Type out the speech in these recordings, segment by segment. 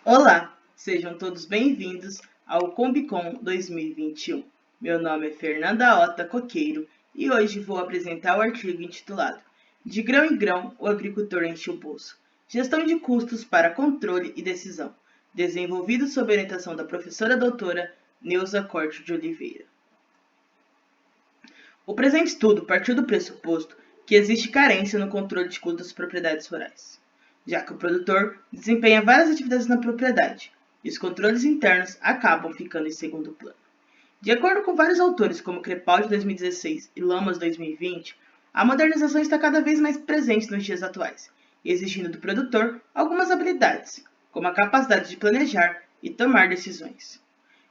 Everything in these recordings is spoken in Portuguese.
Olá, sejam todos bem-vindos ao Combicon 2021. Meu nome é Fernanda Ota Coqueiro e hoje vou apresentar o artigo intitulado De grão em grão, o agricultor enche o bolso. Gestão de custos para controle e decisão, desenvolvido sob orientação da professora doutora Neuza Corte de Oliveira. O presente estudo partiu do pressuposto que existe carência no controle de custos das propriedades rurais, já que o produtor desempenha várias atividades na propriedade e os controles internos acabam ficando em segundo plano. De acordo com vários autores, como Crepaldi 2016 e Lamas 2020, a modernização está cada vez mais presente nos dias atuais, exigindo do produtor algumas habilidades, como a capacidade de planejar e tomar decisões.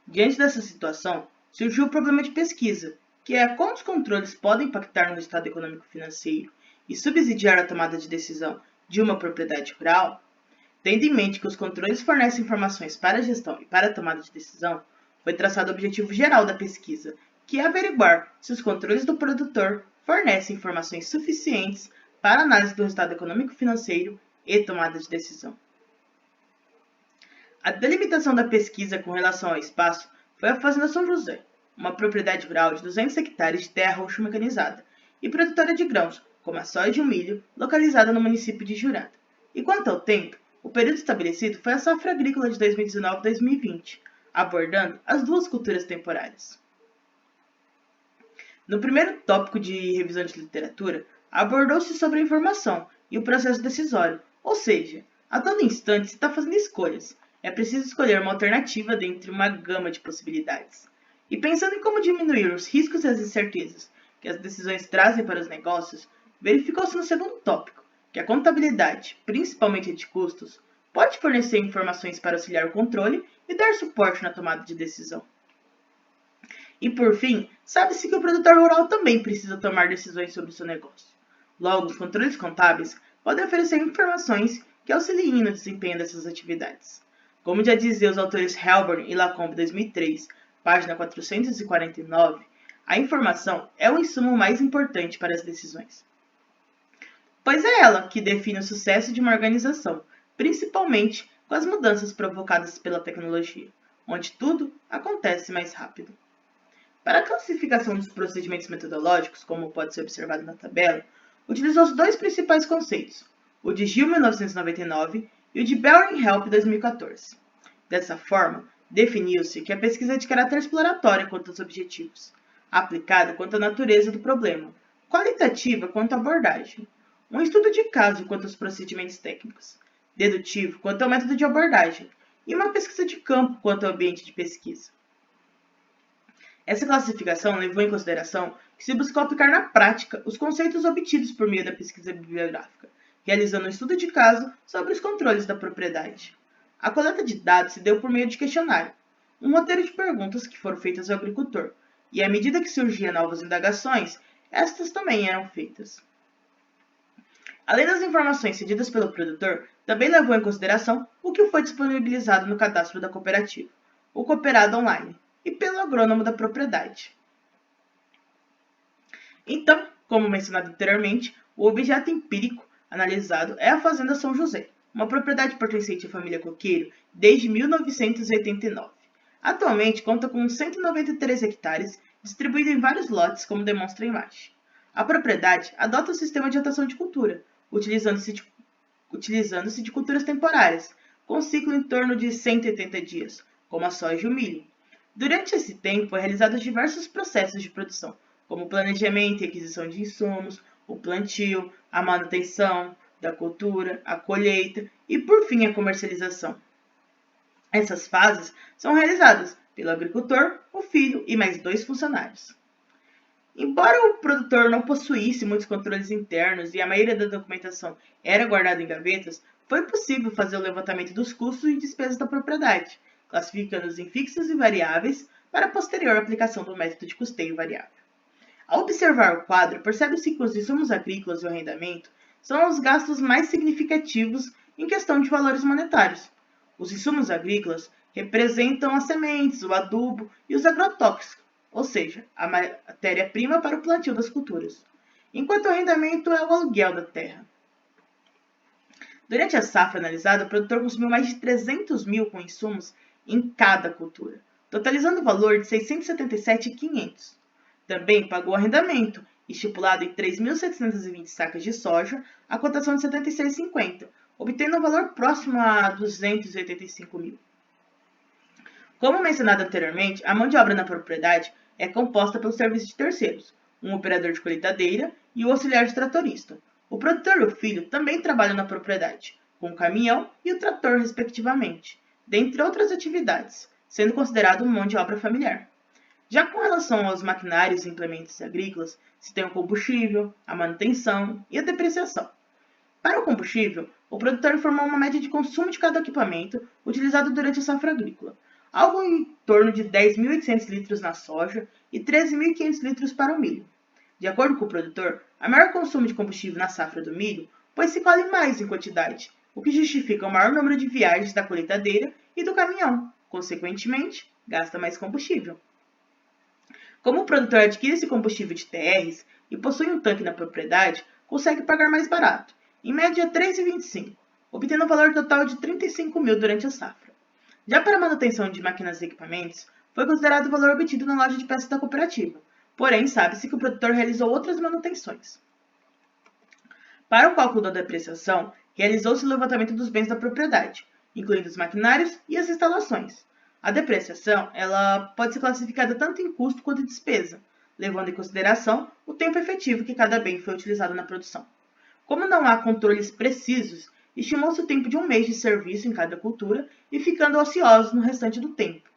Diante dessa situação, surgiu o problema de pesquisa, que é como os controles podem impactar no resultado econômico-financeiro e subsidiar a tomada de decisão de uma propriedade rural. Tendo em mente que os controles fornecem informações para a gestão e para a tomada de decisão, foi traçado o objetivo geral da pesquisa, que é averiguar se os controles do produtor fornecem informações suficientes para a análise do resultado econômico-financeiro e tomada de decisão. A delimitação da pesquisa com relação ao espaço foi a Fazenda São José, uma propriedade rural de 200 hectares de terra roxo mecanizada e produtora de grãos, como a soja e o milho, localizada no município de Juranda. E quanto ao tempo, o período estabelecido foi a safra agrícola de 2019-2020, abordando as duas culturas temporárias. No primeiro tópico de revisão de literatura, abordou-se sobre a informação e o processo decisório, ou seja, a todo instante se está fazendo escolhas. É preciso escolher uma alternativa dentre uma gama de possibilidades. E pensando em como diminuir os riscos e as incertezas que as decisões trazem para os negócios, verificou-se no segundo tópico que a contabilidade, principalmente a de custos, pode fornecer informações para auxiliar o controle e dar suporte na tomada de decisão. E por fim, sabe-se que o produtor rural também precisa tomar decisões sobre o seu negócio. Logo, os controles contábeis podem oferecer informações que auxiliem no desempenho dessas atividades. Como já diziam os autores Helborn e Lacombe 2003, página 449, a informação é o insumo mais importante para as decisões, pois é ela que define o sucesso de uma organização, principalmente com as mudanças provocadas pela tecnologia, onde tudo acontece mais rápido. Para a classificação dos procedimentos metodológicos, como pode ser observado na tabela, utilizou os dois principais conceitos, o de Gill 1999 e o de Bell e Help 2014. Dessa forma, definiu-se que a pesquisa é de caráter exploratório quanto aos objetivos, aplicada quanto à natureza do problema, qualitativa quanto à abordagem, um estudo de caso quanto aos procedimentos técnicos, dedutivo quanto ao método de abordagem e uma pesquisa de campo quanto ao ambiente de pesquisa. Essa classificação levou em consideração que se buscou aplicar na prática os conceitos obtidos por meio da pesquisa bibliográfica, realizando um estudo de caso sobre os controles da propriedade. A coleta de dados se deu por meio de questionário, um roteiro de perguntas que foram feitas ao agricultor, e à medida que surgiam novas indagações, estas também eram feitas. Além das informações cedidas pelo produtor, também levou em consideração o que foi disponibilizado no cadastro da cooperativa, o cooperado online, e pelo agrônomo da propriedade. Então, como mencionado anteriormente, o objeto empírico analisado é a Fazenda São José, uma propriedade pertencente à família Coqueiro desde 1989. Atualmente conta com 193 hectares, distribuído em vários lotes, como demonstra a imagem. A propriedade adota o sistema de rotação de cultura, utilizando-se de culturas temporárias, com ciclo em torno de 180 dias, como a soja e o milho. Durante esse tempo, é realizados diversos processos de produção, como o planejamento e aquisição de insumos, o plantio, a manutenção da cultura, a colheita e, por fim, a comercialização. Essas fases são realizadas pelo agricultor, o filho e mais 2 funcionários. Embora o produtor não possuísse muitos controles internos e a maioria da documentação era guardada em gavetas, foi possível fazer o levantamento dos custos e despesas da propriedade, classificando-os em fixos e variáveis para a posterior aplicação do método de custeio variável. Ao observar o quadro, percebe-se que os insumos agrícolas e o arrendamento são os gastos mais significativos em questão de valores monetários. Os insumos agrícolas representam as sementes, o adubo e os agrotóxicos, ou seja, a matéria-prima para o plantio das culturas, enquanto o arrendamento é o aluguel da terra. Durante a safra analisada, o produtor consumiu mais de 300 mil com insumos em cada cultura, totalizando o valor de 677.500. Também pagou arrendamento, estipulado em 3.720 sacas de soja, a cotação de 76,50, obtendo um valor próximo a 285 mil. Como mencionado anteriormente, a mão de obra na propriedade é composta pelo serviço de terceiros, um operador de colheitadeira e o auxiliar de tratorista. O produtor e o filho também trabalham na propriedade, com o caminhão e o trator, respectivamente, dentre outras atividades, sendo considerado mão de obra familiar. Já com relação aos maquinários e implementos agrícolas, se tem o combustível, a manutenção e a depreciação. Para o combustível, o produtor informou uma média de consumo de cada equipamento utilizado durante a safra agrícola, algo em torno de 10.800 litros na soja e 13.500 litros para o milho. De acordo com o produtor, há maior consumo de combustível na safra do milho, pois se colhe mais em quantidade, o que justifica o maior número de viagens da colheitadeira e do caminhão, consequentemente, gasta mais combustível. Como o produtor adquire esse combustível de TRs e possui um tanque na propriedade, consegue pagar mais barato, em média R$ 3,25, obtendo um valor total de 35 mil durante a safra. Já para a manutenção de máquinas e equipamentos, foi considerado o valor obtido na loja de peças da cooperativa, porém sabe-se que o produtor realizou outras manutenções. Para o cálculo da depreciação, realizou-se o levantamento dos bens da propriedade, incluindo os maquinários e as instalações. A depreciação ela pode ser classificada tanto em custo quanto em despesa, levando em consideração o tempo efetivo que cada bem foi utilizado na produção. Como não há controles precisos, estimou-se o tempo de um mês de serviço em cada cultura e ficando ociosos no restante do tempo.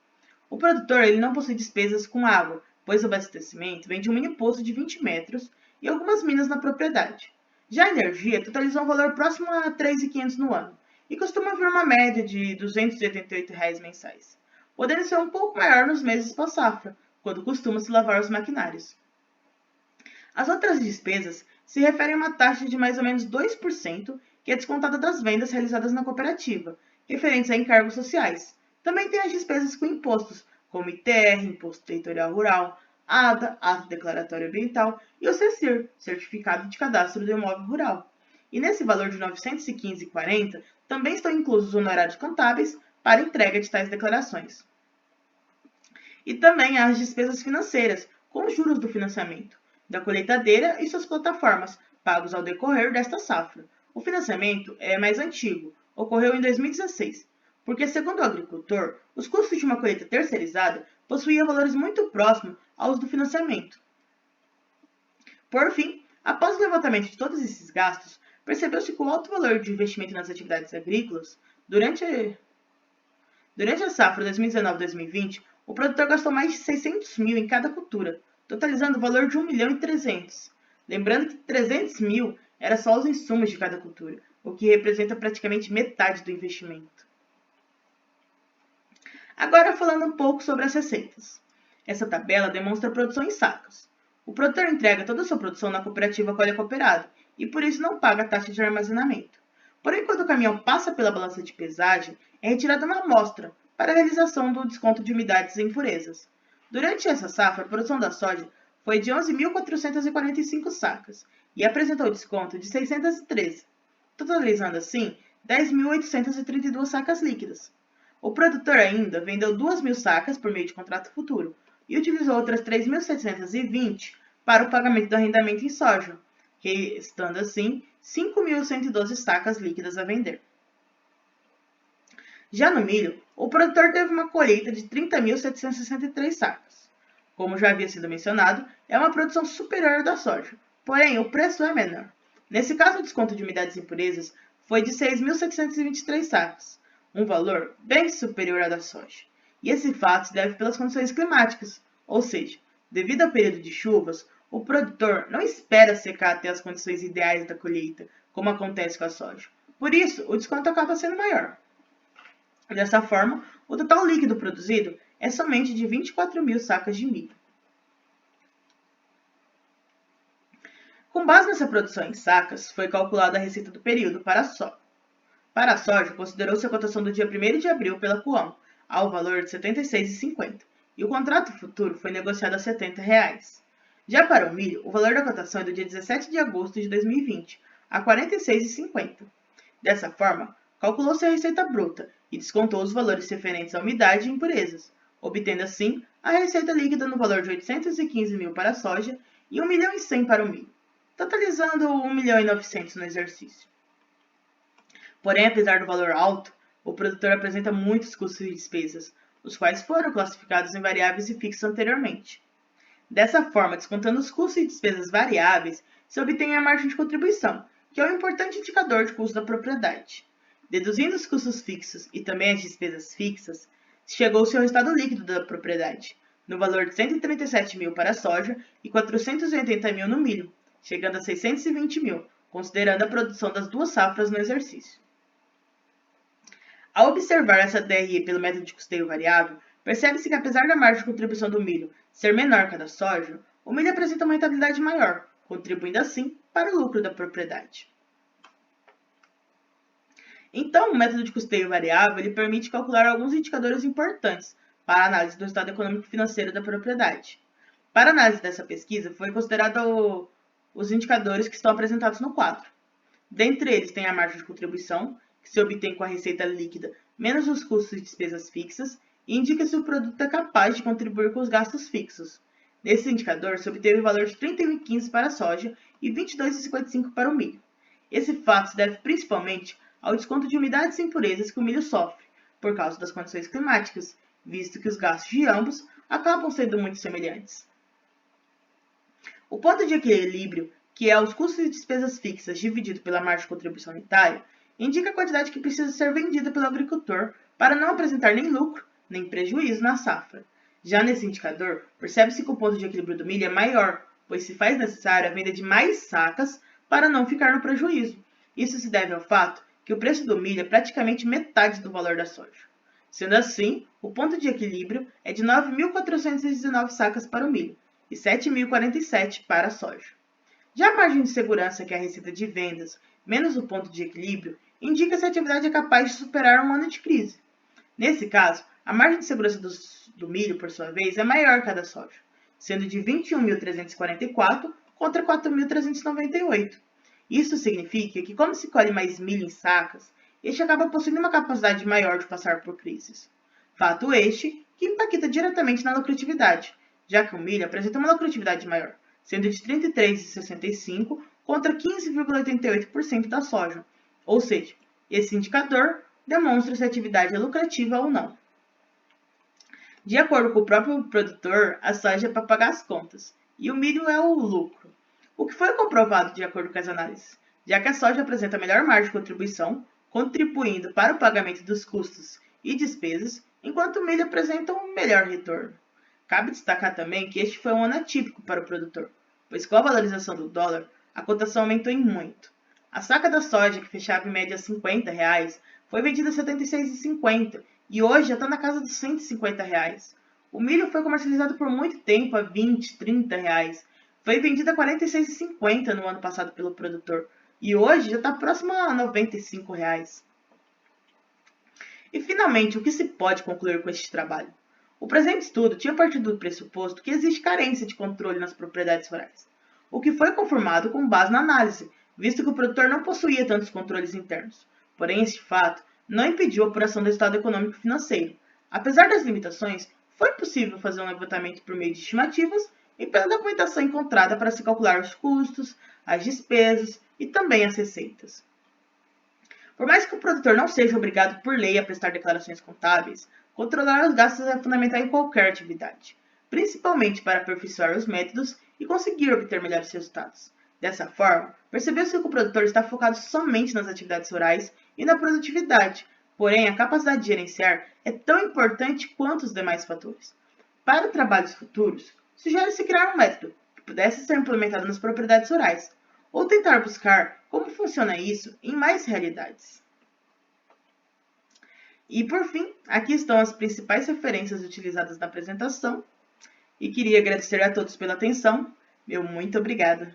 O produtor ele não possui despesas com água, pois o abastecimento vem de um mini poço de 20 metros e algumas minas na propriedade. Já a energia totalizou um valor próximo a R$ 3.500 no ano e costuma vir uma média de R$ 288 mensais, podendo ser um pouco maior nos meses pós-safra, quando costuma-se lavar os maquinários. As outras despesas se referem a uma taxa de mais ou menos 2%, que é descontada das vendas realizadas na cooperativa, referentes a encargos sociais. Também tem as despesas com impostos, como ITR, Imposto Territorial Rural, ADA, Ato Declaratório Ambiental, e o CECIR, Certificado de Cadastro do Imóvel Rural. E nesse valor de R$ 915,40 também estão inclusos os honorários contábeis para entrega de tais declarações. E também há as despesas financeiras, com os juros do financiamento, da colheitadeira e suas plataformas, pagos ao decorrer desta safra. O financiamento é mais antigo, ocorreu em 2016, porque, segundo o agricultor, os custos de uma colheita terceirizada possuíam valores muito próximos aos do financiamento. Por fim, após o levantamento de todos esses gastos, percebeu-se que o alto valor de investimento nas atividades agrícolas, durante a safra 2019-2020, o produtor gastou mais de 600 mil em cada cultura, totalizando o valor de 1.300.000. Lembrando que 300 mil era só os insumos de cada cultura, o que representa praticamente metade do investimento. Agora falando um pouco sobre as receitas. Essa tabela demonstra a produção em sacas. O produtor entrega toda a sua produção na cooperativa Colha Cooperada e por isso não paga a taxa de armazenamento. Porém, quando o caminhão passa pela balança de pesagem, é retirada uma amostra para a realização do desconto de umidades e impurezas. Durante essa safra, a produção da soja foi de 11.445 sacas e apresentou desconto de 613, totalizando assim 10.832 sacas líquidas. O produtor ainda vendeu 2.000 sacas por meio de contrato futuro e utilizou outras 3.720 para o pagamento do arrendamento em soja, restando assim 5.112 sacas líquidas a vender. Já no milho, o produtor teve uma colheita de 30.763 sacas. Como já havia sido mencionado, é uma produção superior à da soja, porém o preço é menor. Nesse caso, o desconto de umidades e impurezas foi de 6.723 sacas, um valor bem superior à da soja. E esse fato se deve pelas condições climáticas, ou seja, devido ao período de chuvas, o produtor não espera secar até as condições ideais da colheita, como acontece com a soja. Por isso, o desconto acaba sendo maior. Dessa forma, o total líquido produzido é somente de 24.000 sacas de milho. Com base nessa produção em sacas, foi calculada a receita do período para a soja. Para a soja, considerou-se a cotação do dia 1º de abril pela Coam, ao valor de R$ 76,50, e o contrato futuro foi negociado a R$ 70. Já para o milho, o valor da cotação é do dia 17 de agosto de 2020, a R$ 46,50. Dessa forma, calculou-se a receita bruta e descontou os valores referentes à umidade e impurezas, obtendo assim a receita líquida no valor de 815 mil para a soja e 1.100.000 para o milho, totalizando 1.900.000 no exercício. Porém, apesar do valor alto, o produtor apresenta muitos custos e despesas, os quais foram classificados em variáveis e fixos anteriormente. Dessa forma, descontando os custos e despesas variáveis, se obtém a margem de contribuição, que é um importante indicador de custo da propriedade. Deduzindo os custos fixos e também as despesas fixas, chegou-se ao resultado líquido da propriedade, no valor de 137 mil para a soja e 480 mil no milho, chegando a 620 mil, considerando a produção das duas safras no exercício. Ao observar essa DRE pelo método de custeio variável, percebe-se que apesar da margem de contribuição do milho ser menor que a da soja, o milho apresenta uma rentabilidade maior, contribuindo assim para o lucro da propriedade. Então, o método de custeio variável ele permite calcular alguns indicadores importantes para a análise do estado econômico e financeiro da propriedade. Para a análise dessa pesquisa, foi considerado os indicadores que estão apresentados no quadro. Dentre eles tem a margem de contribuição, que se obtém com a receita líquida menos os custos e despesas fixas, e indica se o produto é capaz de contribuir com os gastos fixos. Nesse indicador, se obteve o valor de 31,15 para a soja e 22,55 para o milho. Esse fato se deve principalmente ao desconto de umidades e impurezas que o milho sofre, por causa das condições climáticas, visto que os gastos de ambos acabam sendo muito semelhantes. O ponto de equilíbrio, que é os custos e despesas fixas dividido pela margem de contribuição unitária, indica a quantidade que precisa ser vendida pelo agricultor para não apresentar nem lucro, nem prejuízo na safra. Já nesse indicador, percebe-se que o ponto de equilíbrio do milho é maior, pois se faz necessário a venda de mais sacas para não ficar no prejuízo. Isso se deve ao fato que o preço do milho é praticamente metade do valor da soja. Sendo assim, o ponto de equilíbrio é de 9.419 sacas para o milho e 7.047 para a soja. Já a margem de segurança, que é a receita de vendas menos o ponto de equilíbrio, indica se a atividade é capaz de superar um ano de crise. Nesse caso, a margem de segurança do milho, por sua vez, é maior que a da soja, sendo de 21.344 contra 4.398. Isso significa que, como se colhe mais milho em sacas, este acaba possuindo uma capacidade maior de passar por crises. Fato este que impacta diretamente na lucratividade, já que o milho apresenta uma lucratividade maior, sendo de 33,65% contra 15,88% da soja. Ou seja, esse indicador demonstra se a atividade é lucrativa ou não. De acordo com o próprio produtor, a soja é para pagar as contas, e o milho é o lucro. O que foi comprovado de acordo com as análises, já que a soja apresenta melhor margem de contribuição, contribuindo para o pagamento dos custos e despesas, enquanto o milho apresenta um melhor retorno. Cabe destacar também que este foi um ano atípico para o produtor, pois com a valorização do dólar, a cotação aumentou em muito. A saca da soja, que fechava em média R$ 50, foi vendida a R$ 76,50 e hoje já está na casa dos R$ 150. O milho foi comercializado por muito tempo a R$ 20, R$ 30. Foi vendido a R$ 46,50 no ano passado pelo produtor e hoje já está próximo a R$ 95. E finalmente, o que se pode concluir com este trabalho? O presente estudo tinha partido do pressuposto que existe carência de controle nas propriedades rurais, o que foi confirmado com base na análise, visto que o produtor não possuía tantos controles internos. Porém, este fato não impediu a apuração do estado econômico e financeiro. Apesar das limitações, foi possível fazer um levantamento por meio de estimativas e pela documentação encontrada para se calcular os custos, as despesas e também as receitas. Por mais que o produtor não seja obrigado por lei a prestar declarações contábeis, controlar os gastos é fundamental em qualquer atividade, principalmente para aperfeiçoar os métodos e conseguir obter melhores resultados. Dessa forma, percebeu-se que o produtor está focado somente nas atividades rurais e na produtividade, porém a capacidade de gerenciar é tão importante quanto os demais fatores. Para trabalhos futuros, sugere-se criar um método que pudesse ser implementado nas propriedades rurais, ou tentar buscar como funciona isso em mais realidades. E por fim, aqui estão as principais referências utilizadas na apresentação, e queria agradecer a todos pela atenção. Meu muito obrigada!